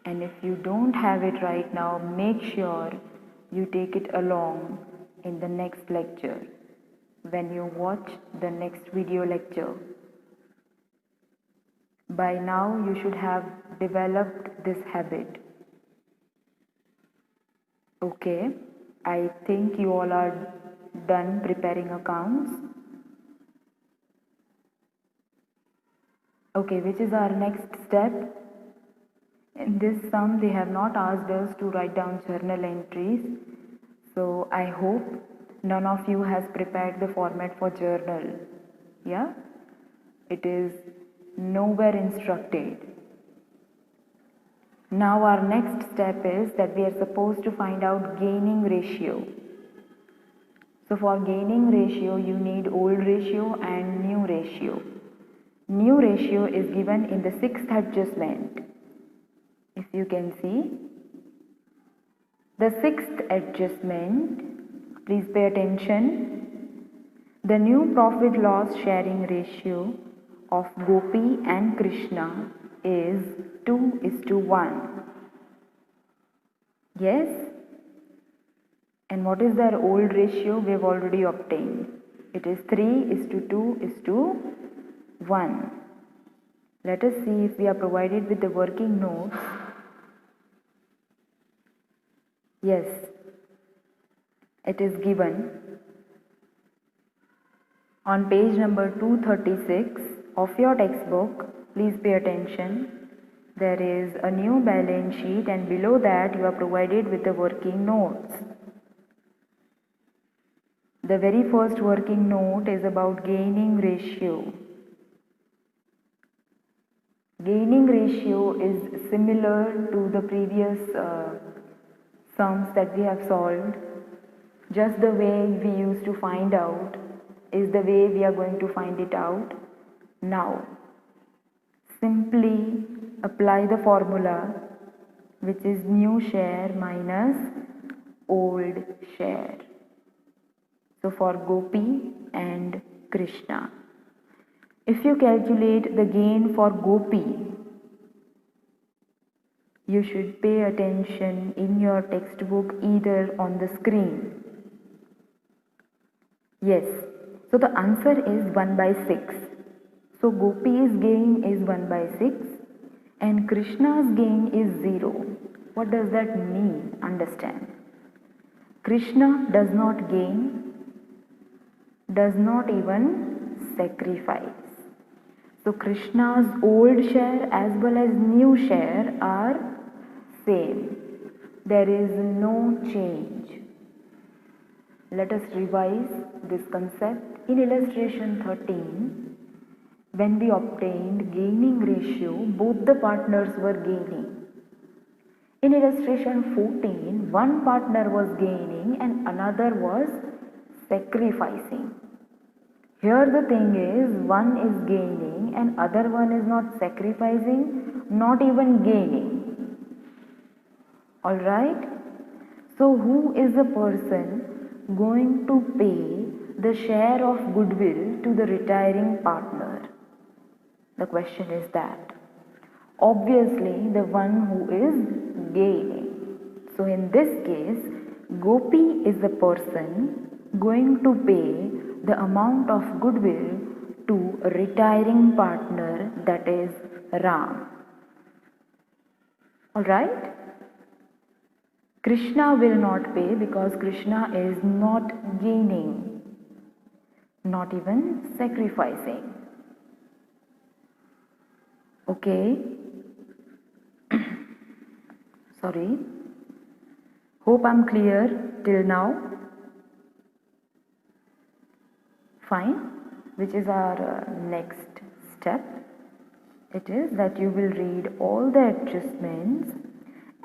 And if you don't have it right now, make sure you take it along in the next lecture when you watch the next video lecture. By now you should have developed this habit. Okay, I think you all are done preparing accounts. Okay, which is our next step? In this sum, they have not asked us to write down journal entries. So I hope none of you has prepared the format for journal. Yeah? It is nowhere instructed. Now our next step is that we are supposed to find out gaining ratio. So for gaining ratio, you need old ratio and new ratio. New ratio is given in the sixth adjustment. If you can see, the sixth adjustment, please pay attention. The new profit loss sharing ratio of Gopi and Krishna is 2:1. Yes? And what is their old ratio? We have already obtained. It is 3:2:1. Let us see if we are provided with the working notes. Yes, it is given on page number 236 of your textbook. Please pay attention. There is a new balance sheet and below that you are provided with the working notes. The very first working note is about gaining ratio. Gaining ratio is similar to the previous sums that we have solved. Just the way we used to find out is the way we are going to find it out now. Simply apply the formula, which is new share minus old share. So for Gopi and Krishna, if you calculate the gain for Gopi, you should pay attention in your textbook either on the screen. Yes, so the answer is 1/6. So Gopi's gain is 1/6 and Krishna's gain is 0. What does that mean? Understand. Krishna does not gain, does not even sacrifice. So Krishna's old share as well as new share are same. There is no change. Let us revise this concept. In illustration 13, when we obtained gaining ratio, both the partners were gaining. In illustration 14, one partner was gaining and another was sacrificing. Here the thing is, one is gaining and other one is not sacrificing, not even gaining. Alright? So who is the person going to pay the share of goodwill to the retiring partner? The question is that. Obviously, the one who is gaining. So in this case, Gopi is the person going to pay the amount of goodwill to a retiring partner, that is Ram. Alright? Krishna will not pay because Krishna is not gaining, not even sacrificing. Okay? Sorry. Hope I'm clear till now. Fine. Which is our next step? It is that you will read all the adjustments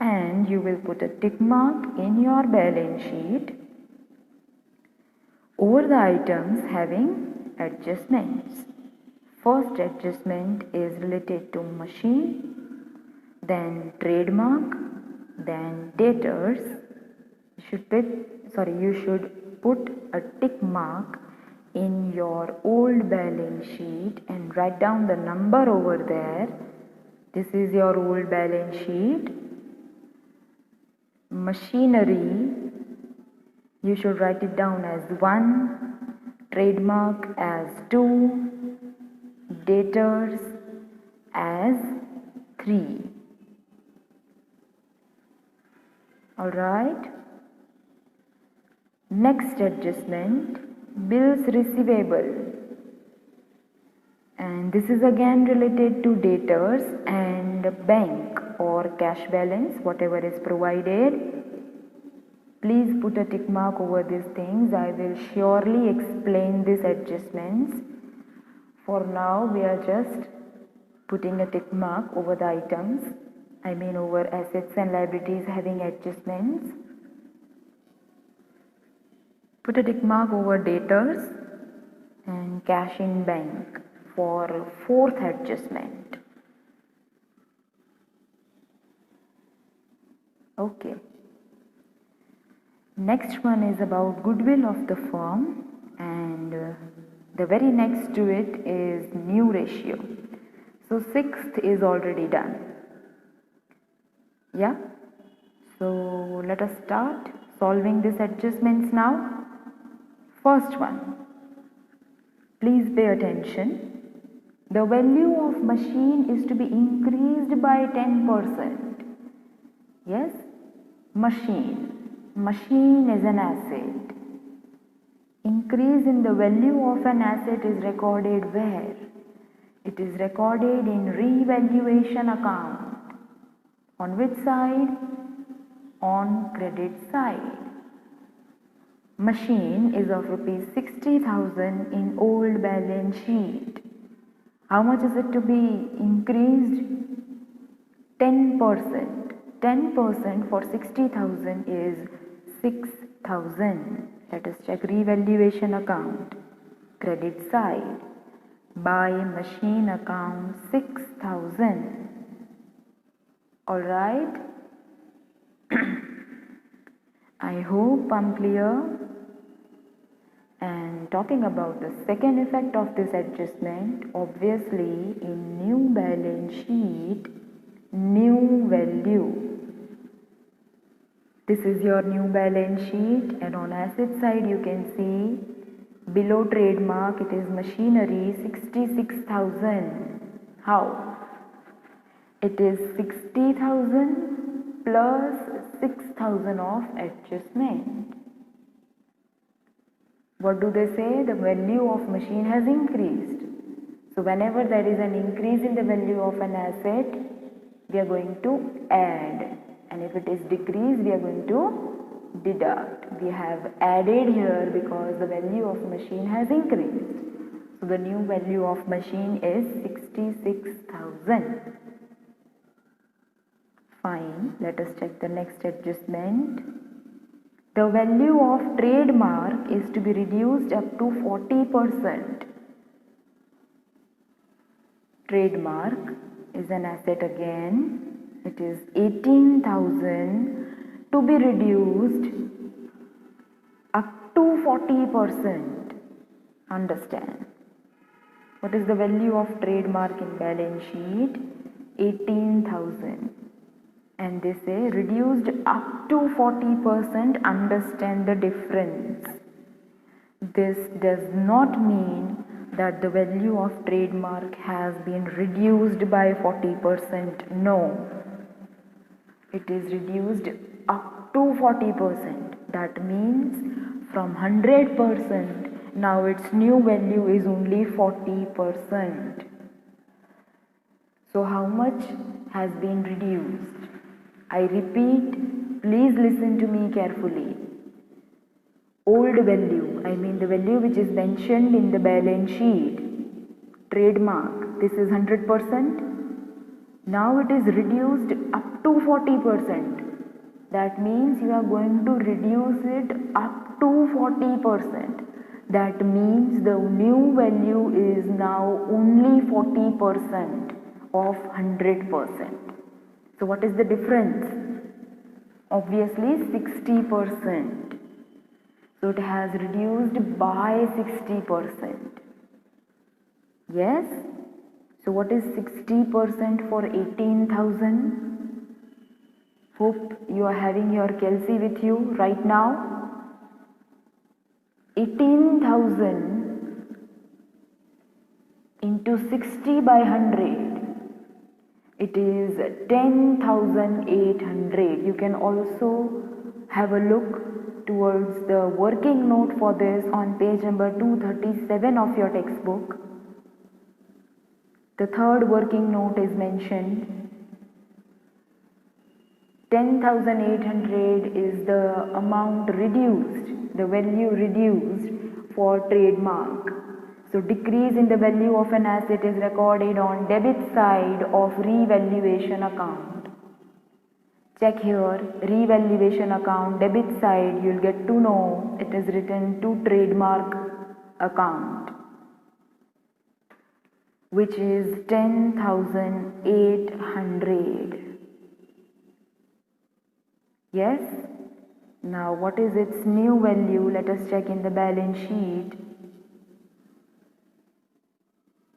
and you will put a tick mark in your balance sheet over the items having adjustments. First adjustment is related to machine, then trademark, then debtors. You should put a tick mark in your old balance sheet and write down the number over there. This is your old balance sheet. machinery, you should write it down as 1, trademark as 2, debtors as 3. Alright. Next adjustment, bills receivable. And this is again related to debtors and bank or cash balance, whatever is provided. Please put a tick mark over these things. I will surely explain these adjustments. For now, we are just putting a tick mark over the items. I mean over assets and liabilities having adjustments. Put a tick mark over debtors and cash in bank for fourth adjustment. Okay. Next one is about goodwill of the firm, and the very next to it is new ratio. So sixth is already done. Yeah. So let us start solving these adjustments now. First one. Please pay attention. The value of machine is to be increased by 10%. Yes, machine. Machine is an asset. Increase in the value of an asset is recorded where? It is recorded in revaluation account. On which side? On credit side. Machine is of rupees 60,000 in old balance sheet. How much is it to be increased? 10%. 10% for 60,000 is 6,000. Let us check revaluation account. Credit side. By machine account 6,000. Alright. I hope I'm clear. And talking about the second effect of this adjustment, obviously in new balance sheet, new value. This is your new balance sheet, and on asset side you can see below trademark it is machinery 66,000. How? It is 60,000 plus 6,000 of adjustment. What do they say? The value of machine has increased. So whenever there is an increase in the value of an asset, we are going to add. And if it is decreased, we are going to deduct. We have added here because the value of machine has increased. So the new value of machine is 66,000. Fine. Let us check the next adjustment. The value of trademark is to be reduced up to 40%. Trademark is an asset again. It is 18,000 to be reduced up to 40%. Understand? What is the value of trademark in balance sheet? 18,000. And they say reduced up to 40%. Understand the difference. This does not mean that the value of trademark has been reduced by 40%. No. It is reduced up to 40%. That means from 100%, now its new value is only 40%. So how much has been reduced? I repeat, please listen to me carefully. Old value, I mean the value which is mentioned in the balance sheet, trademark, this is 100%. Now it is reduced up to 40%. That means you are going to reduce it up to 40%. That means the new value is now only 40% of 100%. So what is the difference? Obviously 60%. So it has reduced by 60%. Yes? So what is 60% for 18,000? Hope you are having your Kelsey with you right now. 18,000 into 60 by 100. It is 10,800. You can also have a look towards the working note for this on page number 237 of your textbook. The third working note is mentioned. 10,800 is the amount reduced, the value reduced for trademark. So decrease in the value of an asset is recorded on debit side of revaluation account. Check here, revaluation account, debit side, you'll get to know it is written to trademark account, which is 10,800. Yes? Now what is its new value? Let us check in the balance sheet.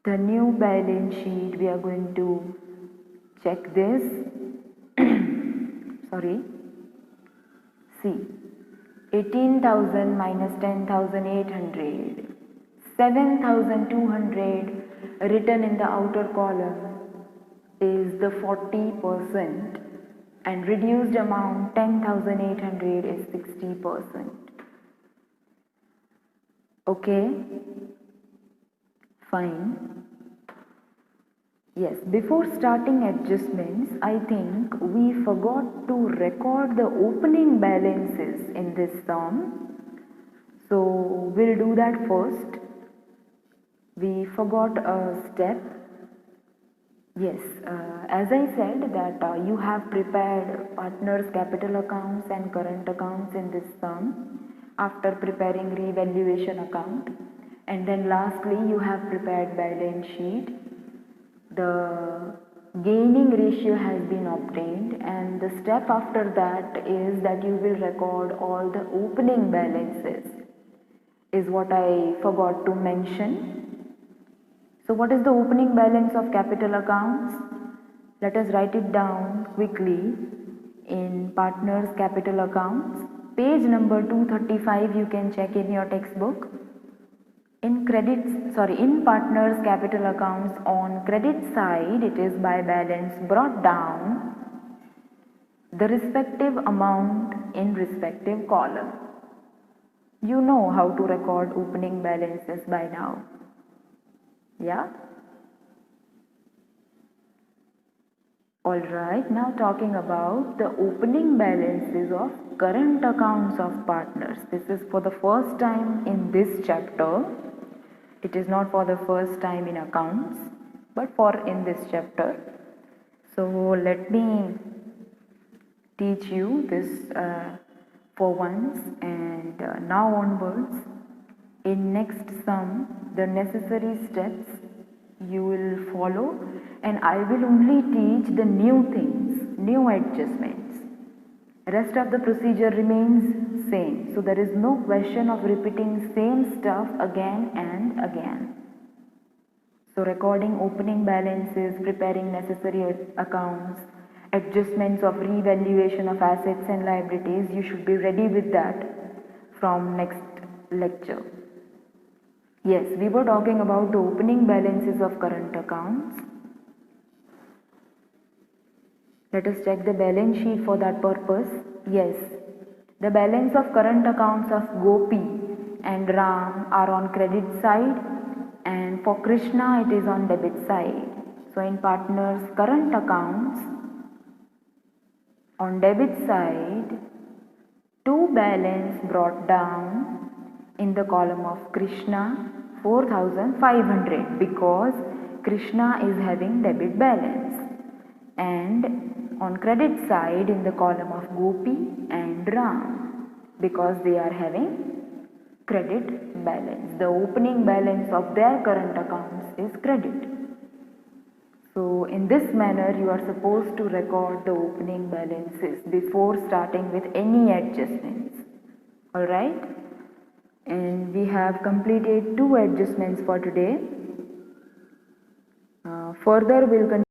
The new balance sheet, we are going to check this. Sorry. See. 18,000 minus 10,800. 7,200 written in the outer column is the 40%. And reduced amount 10,800 is 60%. Okay, fine. Yes, before starting adjustments, I think we forgot to record the opening balances in this sum. So we'll do that first. We forgot a step. Yes, as I said that you have prepared partners' capital accounts and current accounts in this sum after preparing revaluation account, and then lastly you have prepared balance sheet. The gaining ratio has been obtained, and the step after that is that you will record all the opening balances, is what I forgot to mention. So what is the opening balance of capital accounts? Let us write it down quickly in partners capital accounts. Page number 235 you can check in your textbook. In partners capital accounts, on credit side it is by balance brought down the respective amount in respective column. You know how to record opening balances by now. Yeah? Alright, now talking about the opening balances of current accounts of partners. This is for the first time in this chapter. It is not for the first time in accounts, but in this chapter. So let me teach you this for once, and now onwards in next sum the necessary steps you will follow, and I will only teach the new things, new adjustments. Rest of the procedure remains same, so there is no question of repeating same stuff again and again. So recording opening balances, preparing necessary accounts, adjustments of revaluation of assets and liabilities, you should be ready with that from next lecture. Yes, we were talking about the opening balances of current accounts. Let us check the balance sheet for that purpose. Yes, the balance of current accounts of Gopi and Ram are on credit side, and for Krishna it is on debit side. So in partners current accounts, on debit side, to balance brought down in the column of Krishna 4,500 because Krishna is having debit balance, and on credit side in the column of Gopi and Ram because they are having credit balance. The opening balance of their current accounts is credit. So in this manner you are supposed to record the opening balances before starting with any adjustments. Alright? And we have completed 2 adjustments for today. Further we'll continue.